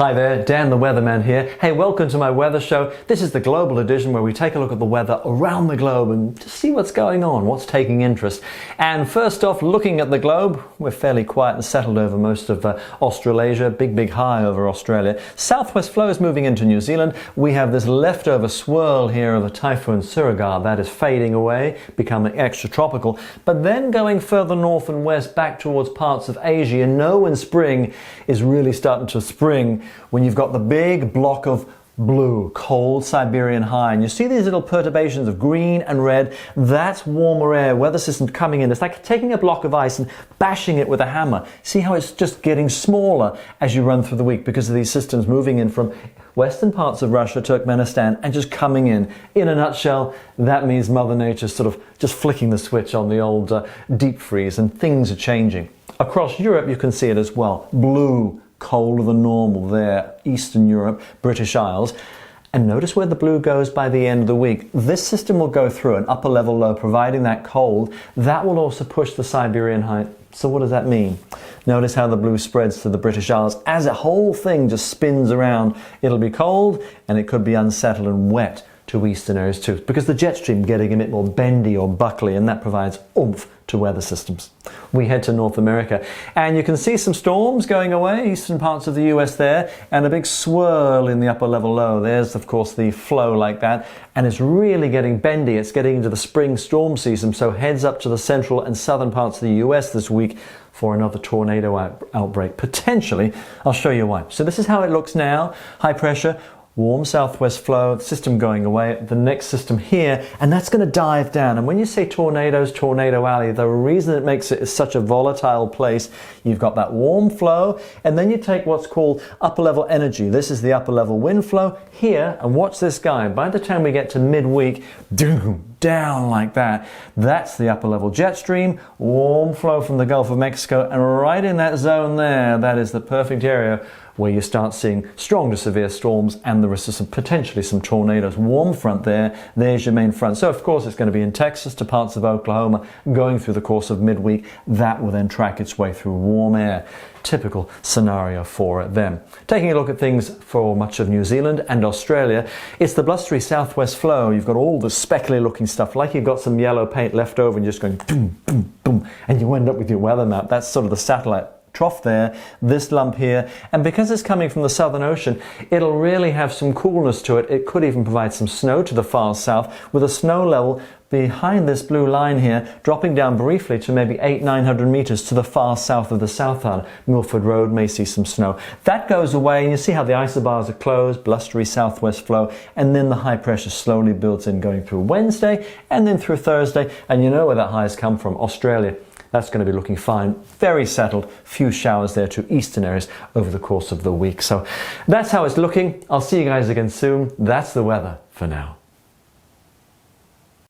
Hi there, Dan the Weatherman here. Hey, welcome to my weather show. This is the global edition where we take a look at the weather around the globe and just see what's going on, what's taking interest. And first off, looking at the globe, we're fairly quiet and settled over most of Australasia, big high over Australia. Southwest flow is moving into New Zealand. We have this leftover swirl here of a typhoon Surigar that is fading away, becoming extratropical, but then going further north and west back towards parts of Asia. You know when spring is really starting to spring when you've got the big block of blue, cold Siberian high, and you see these little perturbations of green and red. That's warmer air, weather system coming in. It's like taking a block of ice and bashing it with a hammer. See how it's just getting smaller as you run through the week because of these systems moving in from western parts of Russia, Turkmenistan, and just coming in. In a nutshell, that means Mother Nature's sort of just flicking the switch on the old deep freeze, and things are changing. Across Europe, you can see it as well. Blue, colder than normal there, Eastern Europe, British Isles. And notice where the blue goes by the end of the week. This system will go through an upper level low, providing that cold. That will also push the Siberian high. So what does that mean? Notice how the blue spreads to the British Isles. As a whole thing just spins around, it'll be cold and it could be unsettled and wet to eastern areas too, because the jet stream getting a bit more bendy or buckly, and that provides oomph to weather systems. We head to North America and you can see some storms going away, eastern parts of the US there, and a big swirl in the upper level low. There's of course the flow like that, and it's really getting bendy. It's getting into the spring storm season, so heads up to the central and southern parts of the US this week for another tornado outbreak, potentially. I'll show you why. So this is how it looks now. High pressure, warm southwest flow, system going away, the next system here, and that's going to dive down. And when you say tornadoes, Tornado Alley, the reason it makes it such a volatile place, you've got that warm flow, and then you take what's called upper level energy. This is the upper level wind flow here, and watch this guy. By the time we get to midweek, down like that. That's the upper level jet stream, warm flow from the Gulf of Mexico, and right in that zone there, that is the perfect area where you start seeing strong to severe storms and the risk of potentially some tornadoes. Warm front there, there's your main front. So of course it's going to be in Texas to parts of Oklahoma going through the course of midweek. That will then track its way through warm air. Typical scenario for them. Taking a look at things for much of New Zealand and Australia, it's the blustery southwest flow. You've got all the speckly looking stuff, like you've got some yellow paint left over and just going boom, boom, boom, and you end up with your weather map. That's sort of the satellite trough there, this lump here, and because it's coming from the Southern Ocean, it'll really have some coolness to it. It could even provide some snow to the far south, with a snow level behind this blue line here, dropping down briefly to maybe 800-900 meters to the far south of the South Island. Milford Road may see some snow. That goes away, and you see how the isobars are closed, blustery southwest flow, and then the high pressure slowly builds in going through Wednesday and then through Thursday, and you know where that high has come from, Australia. That's going to be looking fine, very settled, few showers there to eastern areas over the course of the week. So that's how it's looking. I'll see you guys again soon. That's the weather for now.